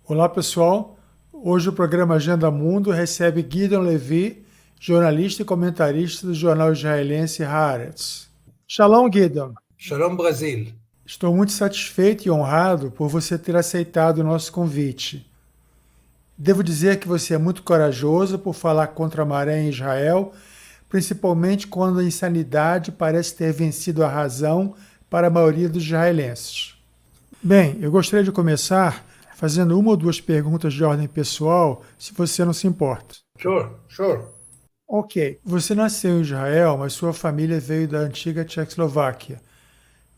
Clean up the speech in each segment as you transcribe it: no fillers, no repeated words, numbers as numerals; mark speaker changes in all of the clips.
Speaker 1: Olá pessoal, hoje o programa Agenda Mundo recebe Gideon Levy, jornalista e comentarista do jornal israelense Haaretz. Shalom Gideon.
Speaker 2: Shalom Brasil.
Speaker 1: Estou muito satisfeito e honrado por você ter aceitado o nosso convite. Devo dizer que você é muito corajoso por falar contra a maré em Israel, principalmente quando a insanidade parece ter vencido a razão para a maioria dos israelenses. Bem, eu gostaria de começar fazendo uma ou duas perguntas de ordem pessoal, se você não se importa.
Speaker 2: Sure.
Speaker 1: Ok, você nasceu em Israel, mas sua família veio da antiga Tchecoslováquia.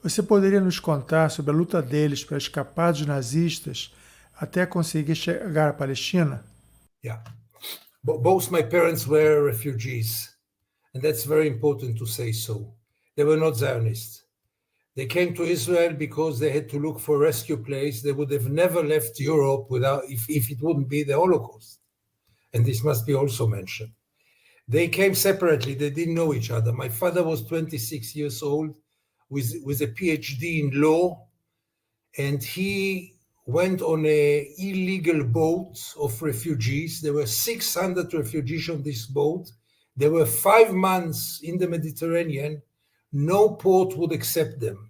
Speaker 1: Você poderia nos contar sobre a luta deles para escapar dos nazistas até conseguir chegar à Palestina?
Speaker 2: Yeah. Both my parents were refugees, and that's very important to say so. They were not Zionists. They came to Israel because they had to look for a rescue place. They would have never left Europe if it wouldn't be the Holocaust. And this must be also mentioned. They came separately. They didn't know each other. My father was 26 years old with a PhD in law, and he went on an illegal boat of refugees. There were 600 refugees on this boat. There were 5 months in the Mediterranean. No port would accept them.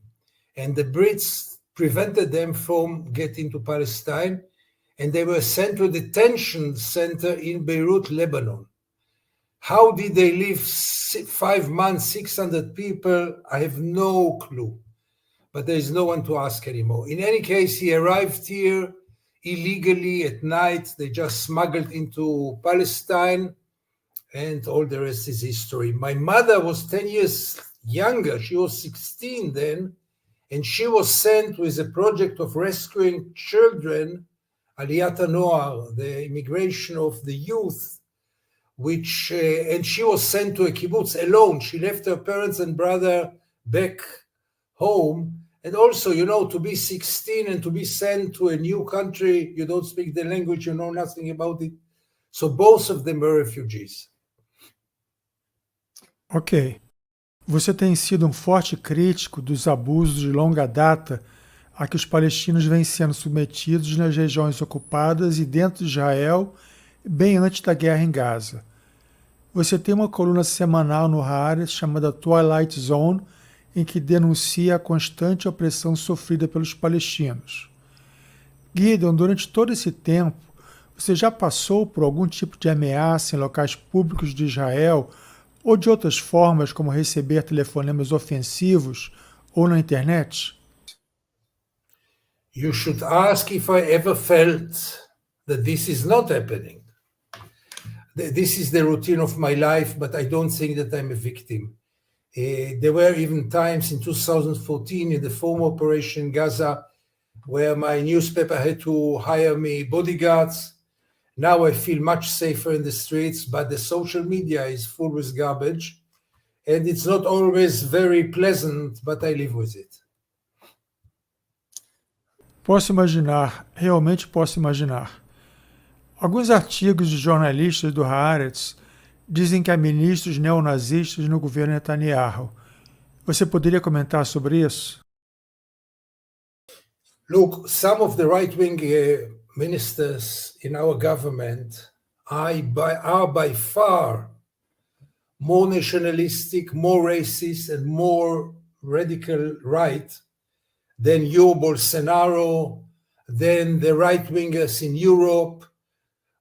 Speaker 2: And the Brits prevented them from getting to Palestine, and they were sent to a detention center in Beirut, Lebanon. How did they live 5 months, 600 people? I have no clue, but there is no one to ask anymore. In any case, he arrived here illegally at night. They just smuggled into Palestine, and all the rest is history. My mother was 10 years younger. She was 16 then, and she was sent with a project of rescuing children, Aliyat HaNoar, the immigration of the youth, and she was sent to a kibbutz alone. She left her parents and brother back home. And also, to be 16 and to be sent to a new country, you don't speak the language, you know nothing about it. So both of them were refugees.
Speaker 1: Ok. Você tem sido um forte crítico dos abusos de longa data a que os palestinos vêm sendo submetidos nas regiões ocupadas e dentro de Israel, bem antes da guerra em Gaza. Você tem uma coluna semanal no Haaretz chamada Twilight Zone, em que denuncia a constante opressão sofrida pelos palestinos. Gideon, durante todo esse tempo, você já passou por algum tipo de ameaça em locais públicos de Israel ou de outras formas, como receber telefonemas ofensivos ou na internet?
Speaker 2: You should ask if I ever felt that this is not happening. This is the routine of my life, but I don't think that I'm a victim. There were even times in 2014 in the former operation in Gaza where my newspaper had to hire me bodyguards. Now I feel much safer in the streets, but the social media is full with garbage, and it's not always very pleasant, but I live with it.
Speaker 1: Posso imaginar, realmente posso imaginar. Alguns artigos de jornalistas do Haaretz dizem que há ministros neonazistas no governo Netanyahu. Você poderia comentar sobre isso?
Speaker 2: Look, some of the right-wing ministers in our government are by far more nationalistic, more racist, and more radical right than your Bolsonaro, than the right-wingers in Europe,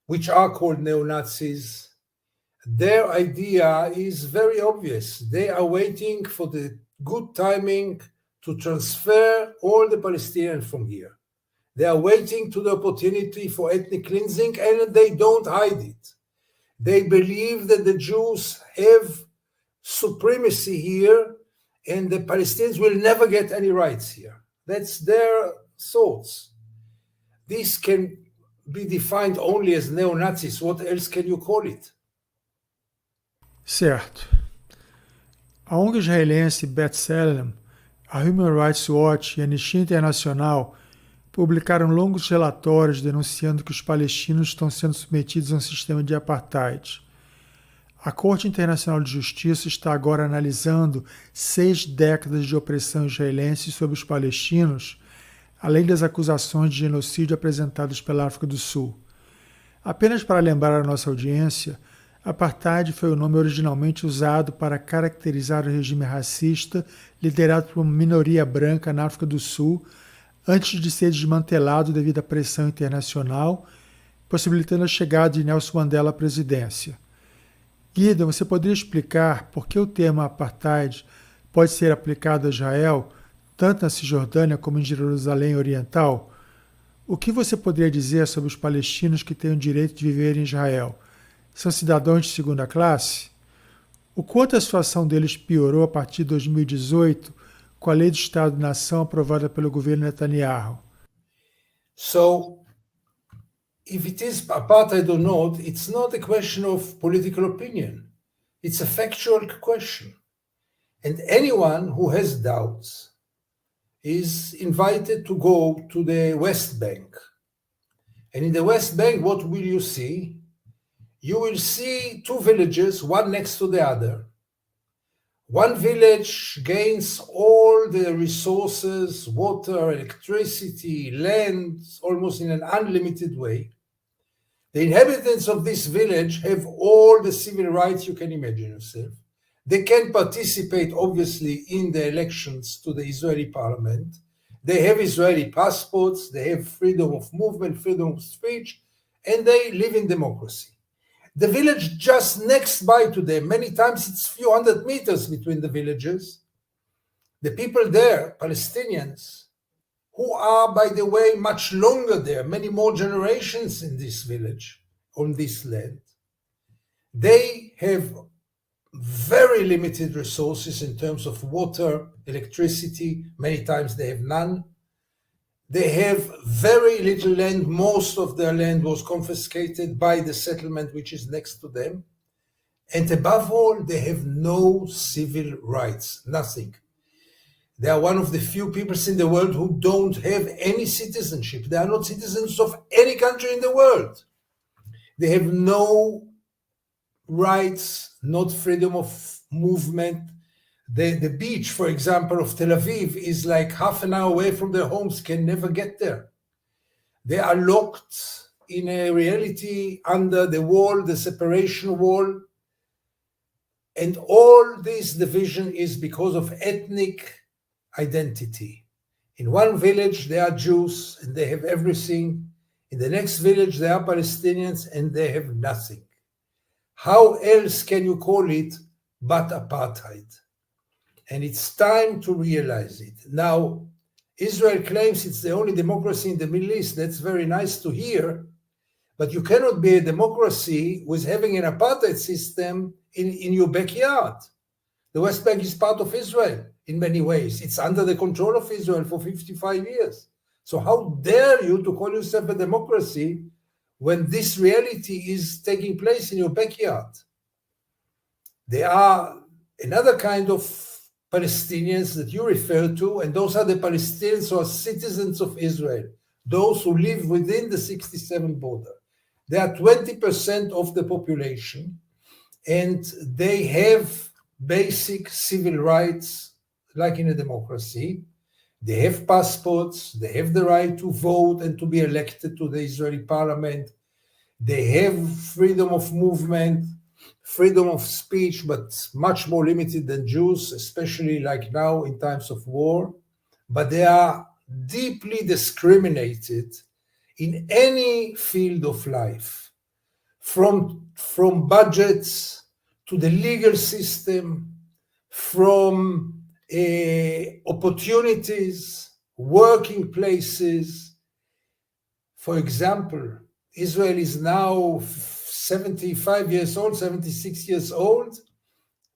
Speaker 2: which are called neo-Nazis. Their idea is very obvious. They are waiting for the good timing to transfer all the Palestinians from here. They are waiting to the opportunity for ethnic cleansing, and they don't hide it. They believe that the Jews have supremacy here, and the Palestinians will never get any rights here. That's their thoughts. This can be defined only as neo-Nazis. What else can you call it?
Speaker 1: Certo. A ONG israelense B'Tselem, a Human Rights Watch e a Anistia Internacional publicaram longos relatórios denunciando que os palestinos estão sendo submetidos a um sistema de apartheid. A Corte Internacional de Justiça está agora analisando 6 décadas de opressão israelense sobre os palestinos além das acusações de genocídio apresentadas pela África do Sul. Apenas para lembrar a nossa audiência, Apartheid foi o nome originalmente usado para caracterizar o regime racista liderado por uma minoria branca na África do Sul, antes de ser desmantelado devido à pressão internacional, possibilitando a chegada de Nelson Mandela à presidência. Gideon, você poderia explicar por que o termo apartheid pode ser aplicado a Israel, tanto na Cisjordânia como em Jerusalém Oriental? O que você poderia dizer sobre os palestinos que têm o direito de viver em Israel? São cidadãos de segunda classe? O quanto a situação deles piorou a partir de 2018, com a lei do Estado-nação aprovada pelo governo Netanyahu?
Speaker 2: So, if it is apartheid or not, it's not a question of political opinion. It's a factual question. And anyone who has doubts is invited to go to the West Bank. And in the West Bank, what will you see? You will see two villages, one next to the other. One village gains all the resources, water, electricity, land, almost in an unlimited way. The inhabitants of this village have all the civil rights you can imagine yourself. They can participate, obviously, in the elections to the Israeli parliament. They have Israeli passports, they have freedom of movement, freedom of speech, and they live in democracy. The village just next by to them, many times it's a few hundred meters between the villages. The people there, Palestinians, who are, by the way, much longer there, many more generations in this village, on this land, they have very limited resources in terms of water, electricity. Many times they have none. They have very little land. Most of their land was confiscated by the settlement which is next to them. And above all, they have no civil rights, nothing. They are one of the few peoples in the world who don't have any citizenship. They are not citizens of any country in the world. They have no rights, not freedom of movement. The beach, for example, of Tel Aviv is like half an hour away from their homes, can never get there. They are locked in a reality under the wall, the separation wall. And all this division is because of ethnic identity. In one village, they are Jews and they have everything. In the next village, they are Palestinians and they have nothing. How else can you call it but apartheid? And it's time to realize it. Now, Israel claims it's the only democracy in the Middle East. That's very nice to hear. But you cannot be a democracy with having an apartheid system in your backyard. The West Bank is part of Israel in many ways. It's under the control of Israel for 55 years. So how dare you to call yourself a democracy when this reality is taking place in your backyard? There are another kind of Palestinians that you refer to, and those are the Palestinians who are citizens of Israel, those who live within the 67 border. They are 20% of the population, and they have basic civil rights like in a democracy. They have passports, they have the right to vote and to be elected to the Israeli parliament. They have freedom of movement, freedom of speech, but much more limited than Jews, especially like now in times of war. But they are deeply discriminated in any field of life, from budgets to the legal system, from opportunities, working places. For example, Israel is now 75 years old, 76 years old.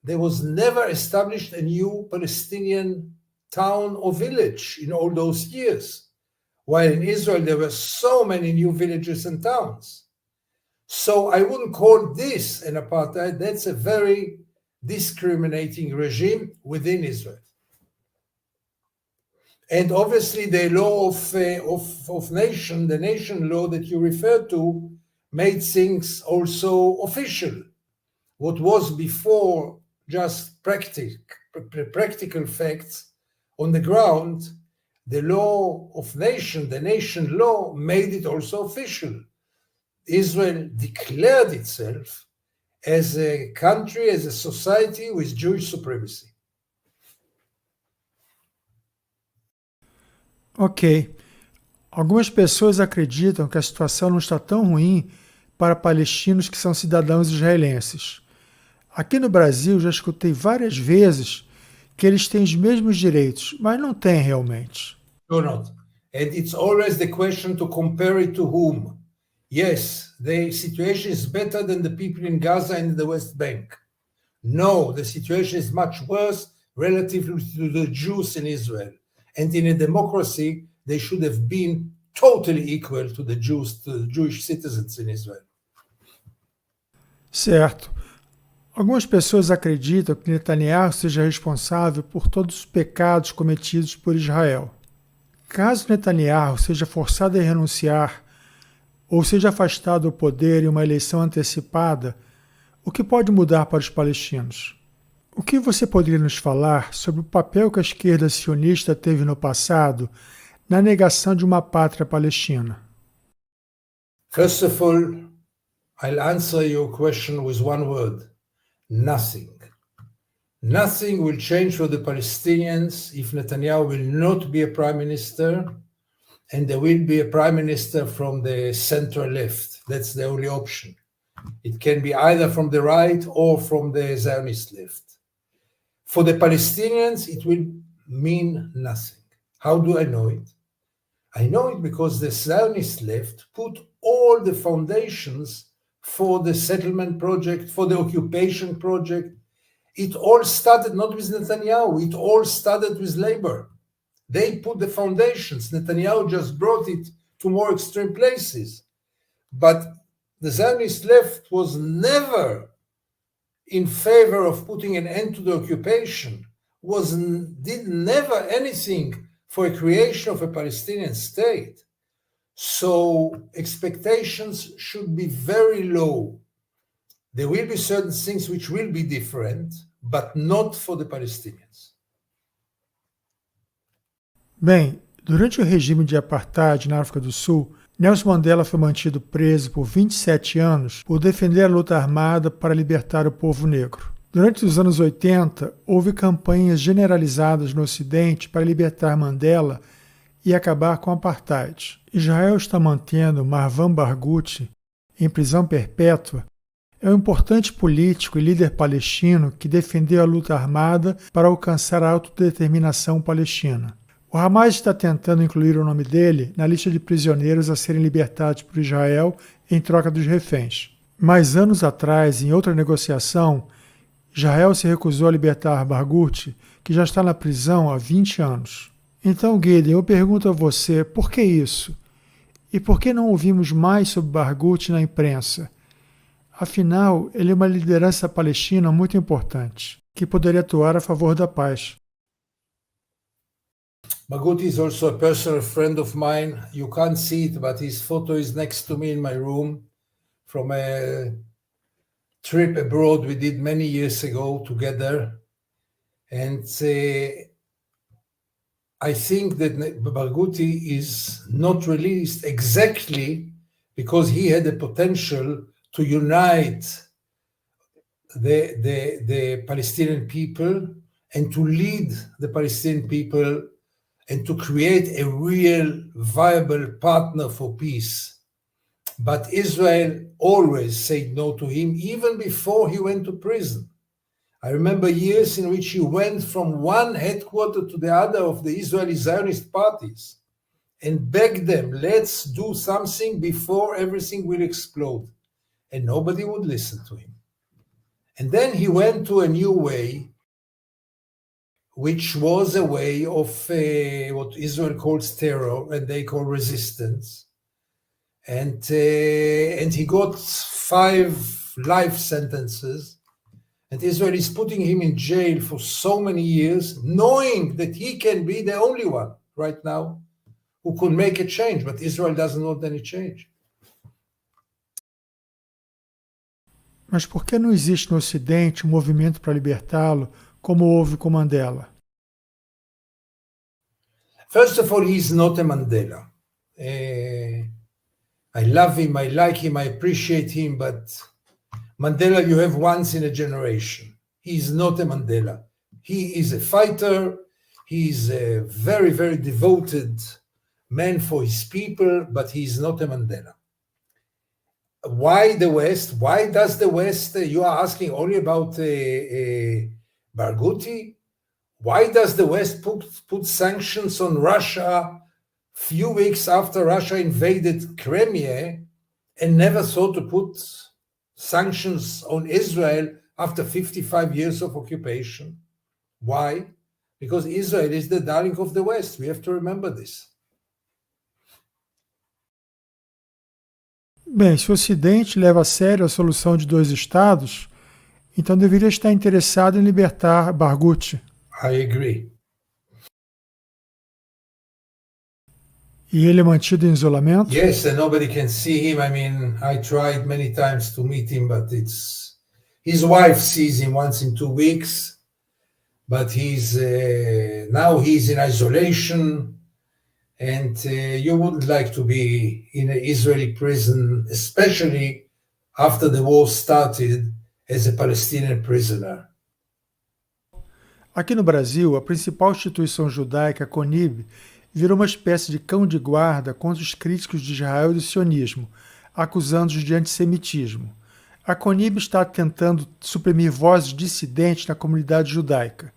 Speaker 2: There was never established a new Palestinian town or village in all those years, while in Israel there were so many new villages and towns. So I wouldn't call this an apartheid. That's a very discriminating regime within Israel. And obviously the law of nation, the nation law that you refer to, made things also official. What was before just practical facts on the ground the law of nation, the nation law, made it also official. Israel declared itself as a country, as a society with Jewish supremacy.
Speaker 1: Ok. Algumas pessoas acreditam que a situação não está tão ruim para palestinos que são cidadãos israelenses. Aqui no Brasil já escutei várias vezes que eles têm os mesmos direitos, mas não têm realmente.
Speaker 2: No, not. And it's always the question to compare it to whom. Yes, the situation is better than the people in Gaza and the West Bank. No, the situation is much worse relatively to the Jews in Israel. And in a democracy, they should have been totally equal to the Jews, to the Jewish citizens in Israel.
Speaker 1: Certo. Algumas pessoas acreditam que Netanyahu seja responsável por todos os pecados cometidos por Israel. Caso Netanyahu seja forçado a renunciar ou seja afastado do poder em uma eleição antecipada, o que pode mudar para os palestinos? O que você poderia nos falar sobre o papel que a esquerda sionista teve no passado na negação de uma pátria palestina?
Speaker 2: First of all, I'll answer your question with one word: nothing. Nothing will change for the Palestinians if Netanyahu will not be a prime minister, and there will be a prime minister from the center left. That's the only option. It can be either from the right or from the Zionist left. For the Palestinians, it will mean nothing. How do I know it? I know it because the Zionist left put all the foundations for the settlement project, for the occupation project. It all started not with Netanyahu, it all started with labor. They put the foundations. Netanyahu just brought it to more extreme places. But the Zionist left was never in favor of putting an end to the occupation, did never anything for a creation of a Palestinian state. So expectations should be very low. There will be certain things which will be different, but not for the Palestinians.
Speaker 1: Bem, durante o regime de Apartheid na África do Sul, Nelson Mandela foi mantido preso por 27 anos por defender a luta armada para libertar o povo negro. Durante os anos 80, houve campanhas generalizadas no Ocidente para libertar Mandela e acabar com o Apartheid. Israel está mantendo Marwan Barghouti em prisão perpétua. É um importante político e líder palestino que defendeu a luta armada para alcançar a autodeterminação palestina. O Hamas está tentando incluir o nome dele na lista de prisioneiros a serem libertados por Israel em troca dos reféns. Mas anos atrás, em outra negociação, Israel se recusou a libertar Barghouti, que já está na prisão há 20 anos. Então, Gideon, eu pergunto a você, por que isso? E por que não ouvimos mais sobre Barghouti na imprensa? Afinal, ele é uma liderança palestina muito importante, que poderia atuar a favor da paz.
Speaker 2: Barghouti is also a personal friend of mine. You can't see it, but his photo is next to me in my room from a trip abroad we did many years ago together. And I think that Barghouti is not released exactly because he had the potential to unite the Palestinian people and to lead the Palestinian people and to create a real viable partner for peace. But Israel always said no to him, even before he went to prison. I remember years in which he went from one headquarter to the other of the Israeli Zionist parties and begged them, let's do something before everything will explode. And nobody would listen to him. And then he went to a new way, which was a way of what Israel calls terror and they call resistance. And he got 5 life sentences. And Israel is putting him in jail for so many years, knowing that he can be the only one right now who could make a change. But Israel doesn't want any change.
Speaker 1: Mas por que não existe no Ocidente um movimento para libertá-lo, como houve com Mandela?
Speaker 2: First of all, he's not a Mandela. I love him, I like him, I appreciate him, but Mandela you have once in a generation. He's not a Mandela. He is a fighter. He's a very, very devoted man for his people, but he's not a Mandela. Why the West? Why does the West, you are asking only about Barghouti? Why does the West put sanctions on Russia few weeks after Russia invaded Crimea and never thought to put sanctions on Israel after 55 years of occupation? Why? Because Israel is the darling of the West. We have to remember this.
Speaker 1: Bem, se o Ocidente leva a sério a solução de dois estados, então deveria estar interessado em libertar Barghouti.
Speaker 2: I agree.
Speaker 1: E ele é mantido em isolamento?
Speaker 2: Yes, and nobody can see him. I mean, I tried many times to meet him, but his wife sees him once in 2 weeks, but now he's in isolation, and you wouldn't like to be in an Israeli prison, especially after the war started, as a Palestinian prisoner.
Speaker 1: Aqui no Brasil, a principal instituição judaica, a CONIB, virou uma espécie de cão de guarda contra os críticos de Israel e do sionismo, acusando-os de antissemitismo. A CONIB está tentando suprimir vozes dissidentes na comunidade judaica.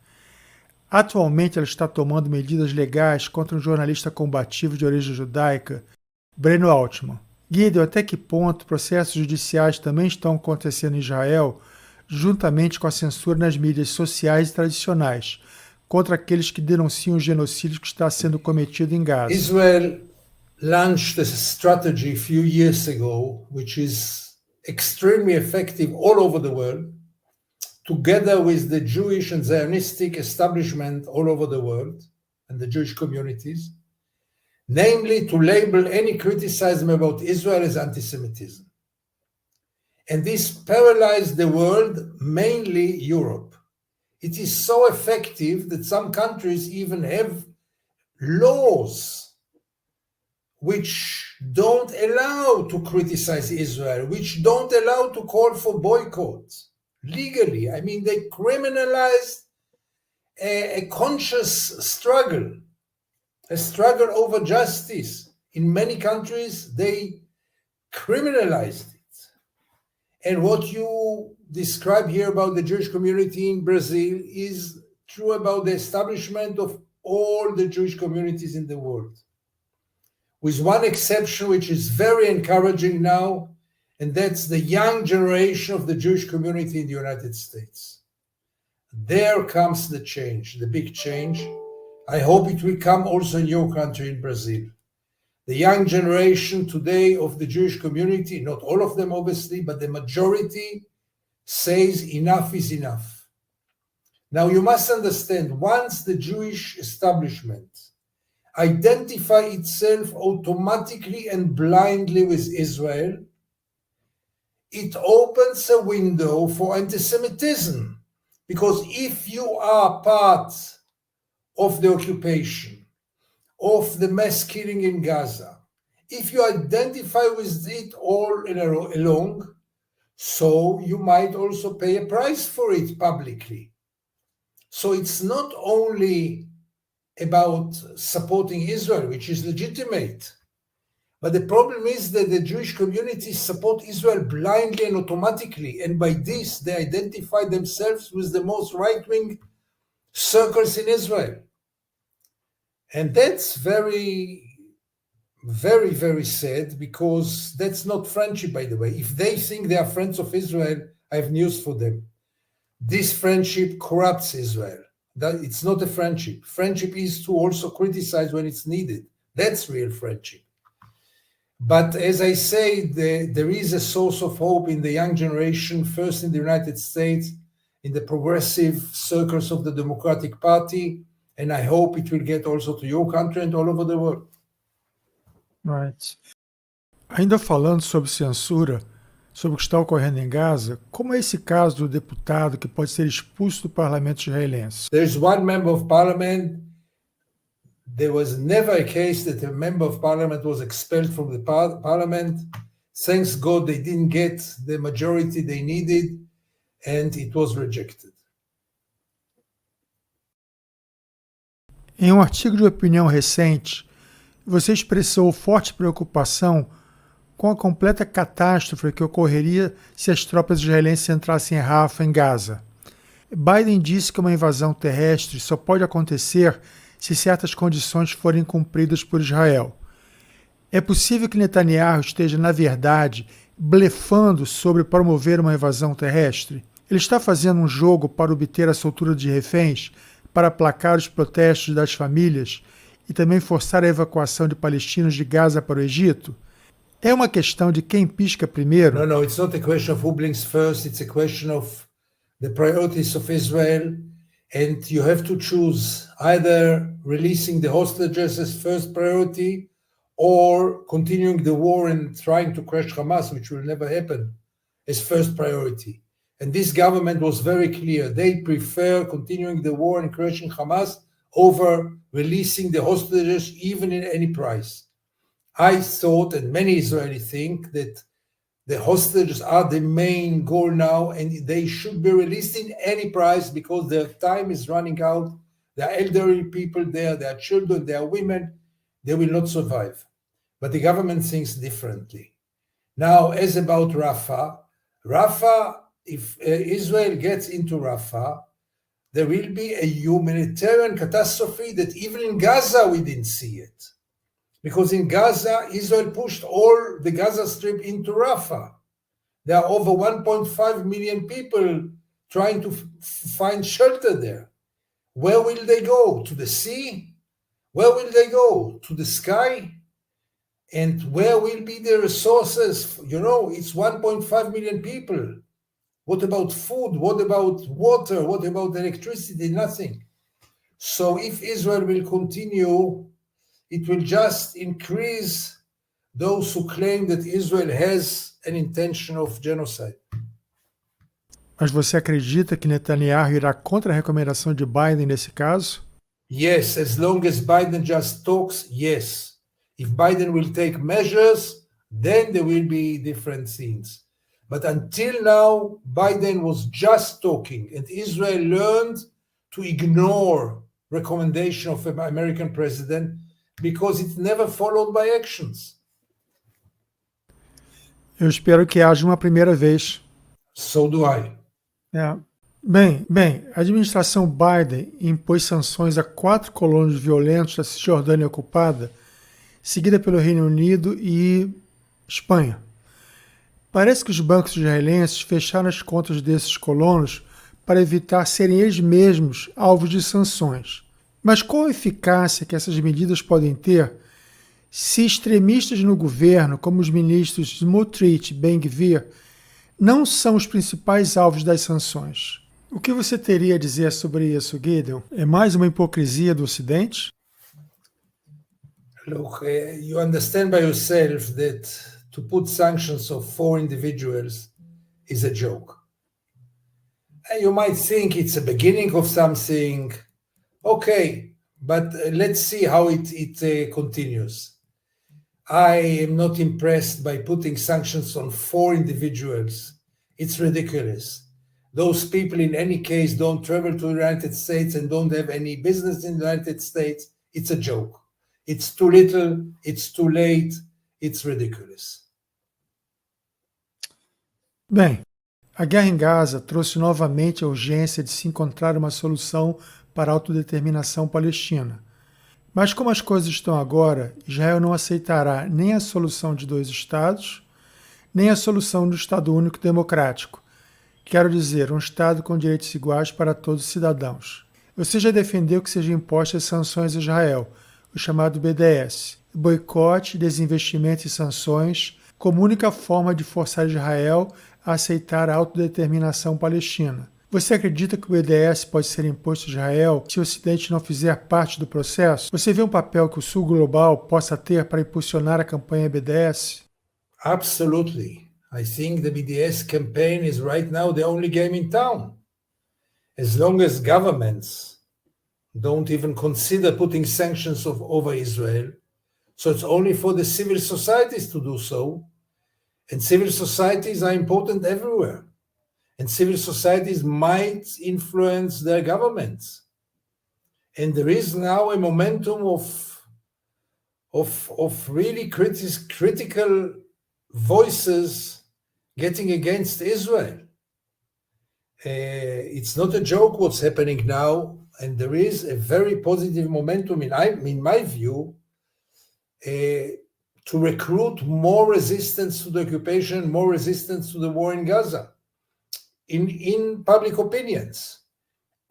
Speaker 1: Atualmente, ela está tomando medidas legais contra um jornalista combativo de origem judaica, Breno Altman. Gideon, até que ponto processos judiciais também estão acontecendo em Israel, juntamente com a censura nas mídias sociais e tradicionais, contra aqueles que denunciam o genocídio que está sendo cometido em Gaza?
Speaker 2: Israel launched a strategy a few years ago, which is extremely effective all over the world, together with the Jewish and Zionistic establishment all over the world and the Jewish communities, namely to label any criticism about Israel as anti-Semitism. And this paralyzed the world, mainly Europe. It is so effective that some countries even have laws which don't allow to criticize Israel, which don't allow to call for boycotts legally. I mean, they criminalized a conscious struggle, a struggle over justice. In many countries, they criminalized it. And what you describe here about the Jewish community in Brazil is true about the establishment of all the Jewish communities in the world, with one exception, which is very encouraging now, and that's the young generation of the Jewish community in the United States. There comes the change, the big change. I hope it will come also in your country, in Brazil. The young generation today of the Jewish community, not all of them obviously, but the majority says enough is enough. Now you must understand, once the Jewish establishment identify itself automatically and blindly with Israel, it opens a window for anti-Semitism. Because if you are part of the occupation, of the mass killing in Gaza, if you identify with it all along, so you might also pay a price for it publicly. So it's not only about supporting Israel, which is legitimate, but the problem is that the Jewish communities support Israel blindly and automatically, and by this they identify themselves with the most right-wing circles in Israel. And that's very, very, very sad, because that's not friendship, by the way. If they think they are friends of Israel, I have news for them. This friendship corrupts Israel. It's not a friendship. Friendship is to also criticize when it's needed. That's real friendship. But as I say, there is a source of hope in the young generation, first in the United States, in the progressive circles of the Democratic Party, and I hope it will get also to your country and all over the world.
Speaker 1: Right. Ainda falando sobre censura, sobre o que está ocorrendo em Gaza, como é esse caso do deputado que pode ser expulso do parlamento israelense?
Speaker 2: There's one member of parliament there was never a case that a member of parliament was expelled from the parliament. Thanks God they didn't get the majority they needed, and it was rejected.
Speaker 1: Em um artigo de opinião recente, você expressou forte preocupação com a completa catástrofe que ocorreria se as tropas israelenses entrassem em Rafah, em Gaza. Biden disse que uma invasão terrestre só pode acontecer se certas condições forem cumpridas por Israel. É possível que Netanyahu esteja, na verdade, blefando sobre promover uma invasão terrestre? Ele está fazendo um jogo para obter a soltura de reféns, para aplacar os protestos das famílias e também forçar a evacuação de palestinos de Gaza para o Egito? É uma questão de quem pisca primeiro?
Speaker 2: No, it's not a question of who blinks first. It's a question of the priorities of Israel, and you have to choose either releasing the hostages as first priority or continuing the war and trying to crush Hamas, which will never happen, as first priority. And this government was very clear. They prefer continuing the war and crushing Hamas over releasing the hostages, even in any price. I thought, and many Israelis think, that the hostages are the main goal now, and they should be released in any price because their time is running out. There are elderly people there, there are children, there are women. They will not survive. But the government thinks differently. Now, as about Rafah, if Israel gets into Rafah, there will be a humanitarian catastrophe that even in Gaza we didn't see it. Because in Gaza, Israel pushed all the Gaza Strip into Rafah. There are over 1.5 million people trying to find shelter there. Where will they go? To the sea? Where will they go? To the sky? And where will be the resources? You know, it's 1.5 million people. What about food? What about water? What about electricity? Nothing. So if Israel will continue, it will just increase those who claim that Israel has an intention of genocide.
Speaker 1: Mas você acredita que Netanyahu irá contra a recomendação de Biden nesse caso?
Speaker 2: Yes, as long as Biden just talks, yes. If Biden will take measures, then there will be different things. But until now, Biden was just talking, and Israel learned to ignore recommendation of an American president because it's never followed by actions.
Speaker 1: Eu espero que haja uma primeira vez.
Speaker 2: So do I.
Speaker 1: Bem, a administração Biden impôs sanções a 4 colonos violentos da Cisjordânia ocupada, seguida pelo Reino Unido e Espanha. Parece que os bancos israelenses fecharam as contas desses colonos para evitar serem eles mesmos alvos de sanções. Mas qual a eficácia que essas medidas podem ter se extremistas no governo, como os ministros Smotrich e Ben-Gvir, não são os principais alvos das sanções? O que você teria a dizer sobre isso, Gideon? É mais uma hipocrisia do Ocidente?
Speaker 2: Look, you understand by yourself that to put sanctions of 4 individuals is a joke. And you might think it's a beginning of something. Okay, but let's see how it continues. I am not impressed by putting sanctions on 4 individuals. It's ridiculous. Those people in any case don't travel to the United States and don't have any business in the United States. It's a joke. It's too little, it's too late, it's ridiculous.
Speaker 1: Bem, a guerra em Gaza trouxe novamente a urgência de se encontrar uma solução para a autodeterminação palestina. Mas como as coisas estão agora, Israel não aceitará nem a solução de 2 estados, nem a solução do Estado único democrático. Quero dizer, um Estado com direitos iguais para todos os cidadãos. Você já defendeu que sejam impostas sanções a Israel, o chamado BDS, boicote, desinvestimento e sanções, como única forma de forçar Israel a aceitar a autodeterminação palestina. Você acredita que o BDS pode ser imposto a Israel se o Ocidente não fizer parte do processo? Você vê um papel que o Sul Global possa ter para impulsionar a campanha BDS?
Speaker 2: Absolutely. I think the BDS campaign is right now the only game in town. As long as governments don't even consider putting sanctions over Israel. So it's only for the civil societies to do so. And civil societies are important everywhere. And civil societies might influence their governments. And there is now a momentum of really critical voices getting against Israel. It's not a joke what's happening now, and there is a very positive momentum, in my view, to recruit more resistance to the occupation, more resistance to the war in Gaza, in public opinions.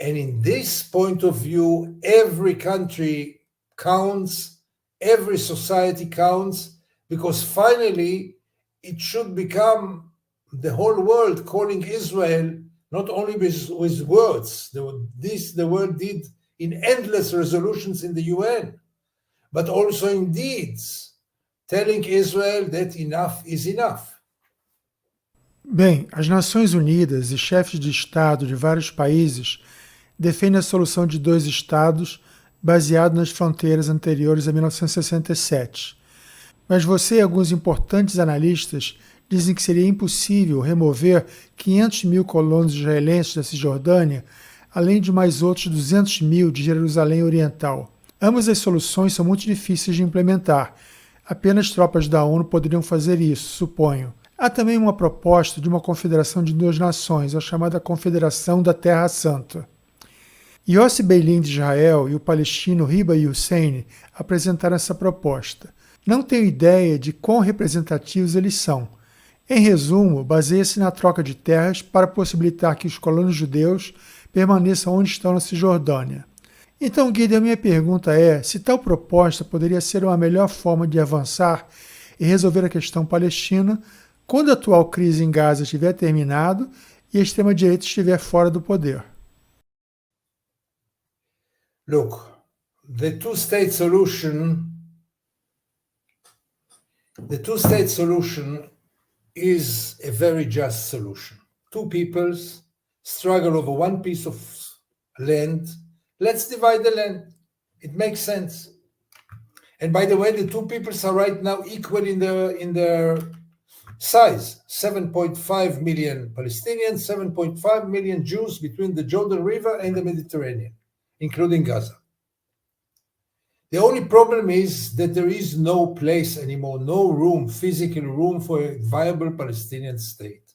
Speaker 2: And in this point of view, every country counts, every society counts, because finally it should become the whole world calling Israel, not only with words, the world did in endless resolutions in the UN, but also in deeds, telling Israel that enough is enough.
Speaker 1: Bem, as Nações Unidas e chefes de Estado de vários países defendem a solução de dois Estados baseado nas fronteiras anteriores a 1967. Mas você e alguns importantes analistas dizem que seria impossível remover 500 mil colonos israelenses da Cisjordânia, além de mais outros 200 mil de Jerusalém Oriental. Ambas as soluções são muito difíceis de implementar. Apenas tropas da ONU poderiam fazer isso, suponho. Há também uma proposta de uma confederação de duas nações, a chamada Confederação da Terra Santa. Yossi Beilin de Israel e o palestino Riba Hussein apresentaram essa proposta. Não tenho ideia de quão representativos eles são. Em resumo, baseia-se na troca de terras para possibilitar que os colonos judeus permaneçam onde estão na Cisjordânia. Então, Gideon, a minha pergunta é se tal proposta poderia ser uma melhor forma de avançar e resolver a questão palestina quando a atual crise em Gaza estiver terminado e a extrema-direita estiver fora do poder.
Speaker 2: Look, the two-state solution is a very just solution. Two peoples struggle over one piece of land. Let's divide the land. It makes sense. And by the way, the two peoples are right now equal in their size. 7.5 million Palestinians, 7.5 million Jews between the Jordan River and the Mediterranean, including Gaza. The only problem is that there is no place anymore, no room, physical room for a viable Palestinian state.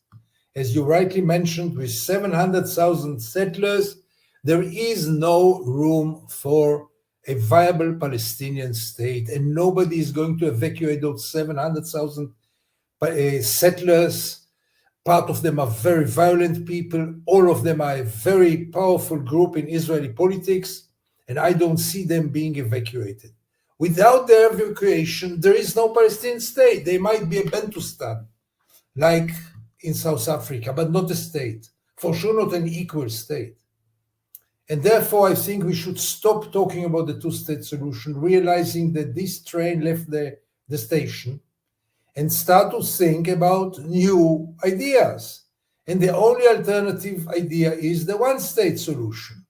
Speaker 2: As you rightly mentioned, with 700,000 settlers, there is no room for a viable Palestinian state, and nobody is going to evacuate those 700,000 settlers. Part of them are very violent people. All of them are a very powerful group in Israeli politics, and I don't see them being evacuated. Without their evacuation, there is no Palestinian state. They might be a Bantustan, like in South Africa, but not a state. For sure not an equal state. And therefore, I think we should stop talking about the two-state solution, realizing that this train left the station, and start to think about new ideas. And the only alternative idea is the one-state solution,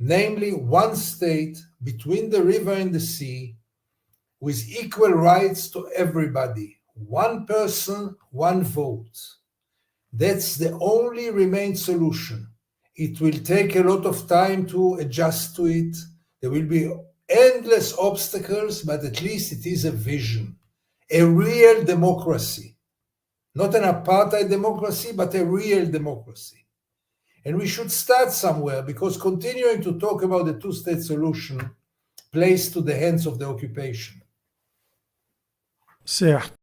Speaker 2: namely one state between the river and the sea with equal rights to everybody, one person, one vote. That's the only remaining solution. It will take a lot of time to adjust to it. There will be endless obstacles, but at least it is a vision, a real democracy, not an apartheid democracy, but a real democracy. And we should start somewhere, because continuing to talk about the two-state solution plays to the hands of the occupation.
Speaker 1: Certo.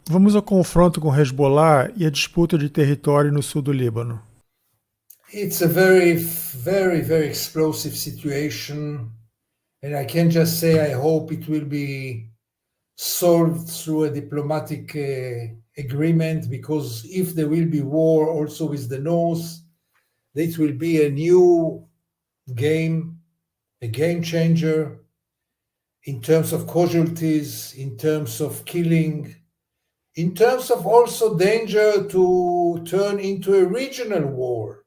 Speaker 1: Vamos ao confronto com Hezbollah e a disputa de território no sul do Líbano.
Speaker 2: It's a very, very, very explosive situation, and I can just say I hope it will be solved through a diplomatic agreement, because if there will be war also with the North, this will be a new game, a game changer in terms of casualties, in terms of killing, in terms of also danger to turn into a regional war.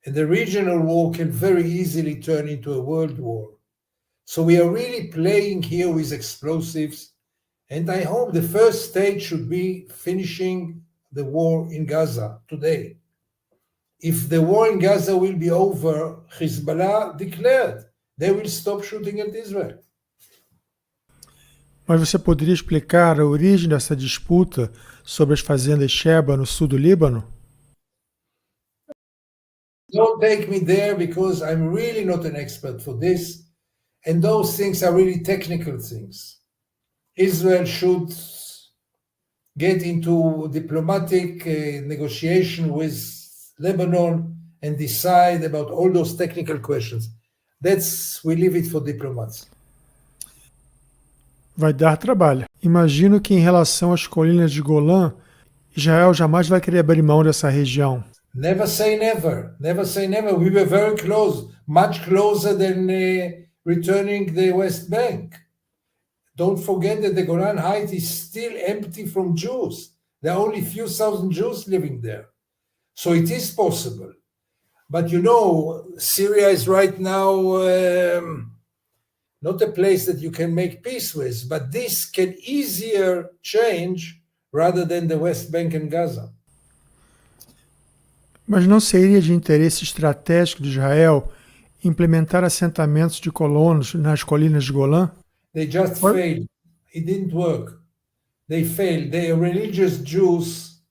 Speaker 2: And the regional war can very easily turn into a world war. So we are really playing here with explosives. And I hope the first stage should be finishing the war in Gaza today. If the war in Gaza will be over, Hezbollah declared they will stop shooting at Israel.
Speaker 1: Mas você poderia explicar a origem dessa disputa sobre as fazendas Sheba no sul do Líbano?
Speaker 2: Don't take me there because I'm really not an expert for this. And those things are really technical things. Israel should get into diplomatic negotiation with Lebanon and decide about all those technical questions. We leave it for diplomats.
Speaker 1: Vai dar trabalho. Imagino que em relação às colinas de Golã, Israel jamais vai querer abrir mão dessa região.
Speaker 2: Never say never. Never say never. We were very close, much closer than returning the West Bank. Don't forget that the Golan Heights is still empty from Jews. There are only a few thousand Jews living there. So it is possible. But you know, Syria is right now not a place that you can make peace with, but this can easier change rather than the West Bank and Gaza.
Speaker 1: Mas não seria de interesse estratégico de Israel implementar assentamentos de colonos nas colinas de Golã?
Speaker 2: They just failed. It didn't work. They failed. The religious Jews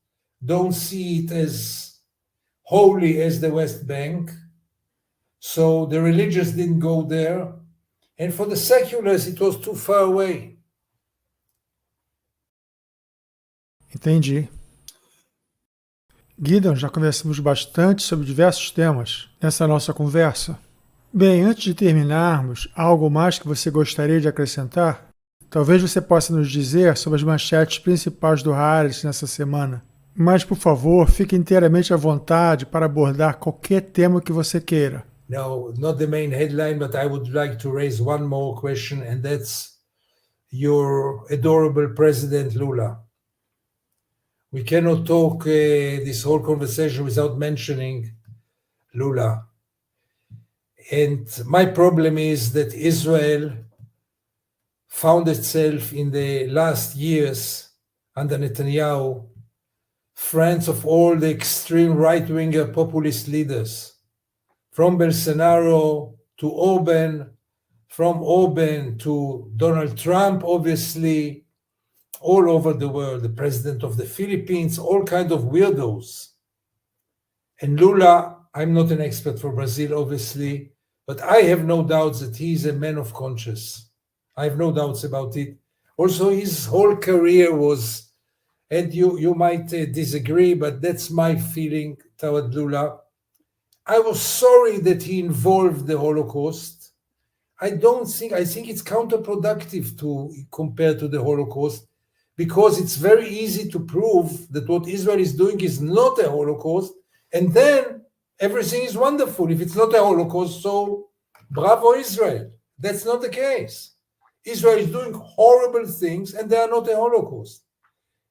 Speaker 2: don't see it as holy as the West Bank. So the religious didn't go there. And for the seculars, it was too far away.
Speaker 1: Entendi. Gideon, já conversamos bastante sobre diversos temas nessa nossa conversa. Bem, antes de terminarmos, há algo mais que você gostaria de acrescentar? Talvez você possa nos dizer sobre as manchetes principais do Haaretz nessa semana. Mas, por favor, fique inteiramente à vontade para abordar qualquer tema que você queira.
Speaker 2: No, not the main headline, but I would like to raise one more question, and that's your adorable President Lula. We cannot talk this whole conversation without mentioning Lula. And my problem is that Israel found itself in the last years under Netanyahu, friends of all the extreme right-winger populist leaders, from Bolsonaro to Orban, from Orban to Donald Trump, obviously, all over the world, the president of the Philippines, all kinds of weirdos. And Lula, I'm not an expert for Brazil, obviously, but I have no doubts that he's a man of conscience. I have no doubts about it. Also, his whole career was, and you might disagree, but that's my feeling toward Lula. I was sorry that he involved the Holocaust. I think it's counterproductive to compare to the Holocaust, because it's very easy to prove that what Israel is doing is not a Holocaust, and then everything is wonderful. If it's not a Holocaust, so bravo Israel. That's not the case. Israel is doing horrible things, and they are not a Holocaust.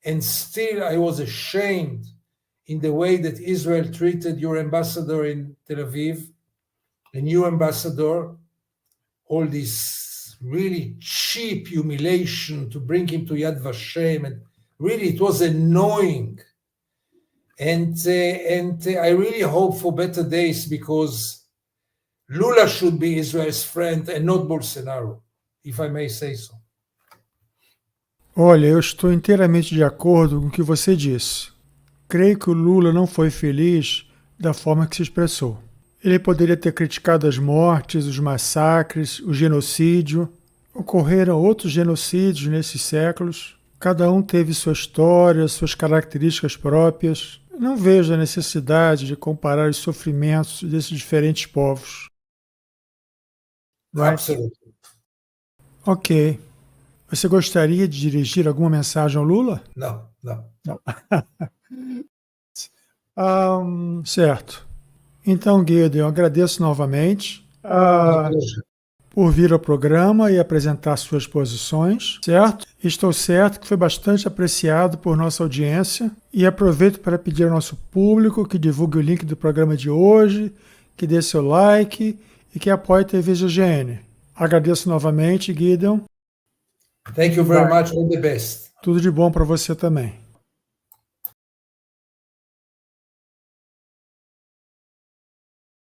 Speaker 2: And still, I was ashamed in the way that Israel treated your ambassador in Tel Aviv, a new ambassador, all this really cheap humiliation to bring him to Yad Vashem, and really it was annoying. And I really hope for better days, because Lula should be Israel's friend and not Bolsonaro, if I may say so.
Speaker 1: Olha, eu estou inteiramente de acordo com o que você disse. Creio que o Lula não foi feliz da forma que se expressou. Ele poderia ter criticado as mortes, os massacres, o genocídio. Ocorreram outros genocídios nesses séculos. Cada um teve sua história, suas características próprias. Não vejo a necessidade de comparar os sofrimentos desses diferentes povos.
Speaker 2: Absolutely.
Speaker 1: Ok. Você gostaria de dirigir alguma mensagem ao Lula?
Speaker 2: Não.
Speaker 1: Certo. Então, Gideon, eu agradeço novamente por vir ao programa e apresentar suas posições, certo? Estou certo que foi bastante apreciado por nossa audiência e aproveito para pedir ao nosso público que divulgue o link do programa de hoje que dê seu like e que apoie a TV AGN. Agradeço novamente, Gideon.
Speaker 2: Thank you very much. All the best.
Speaker 1: Tudo de bom para você também.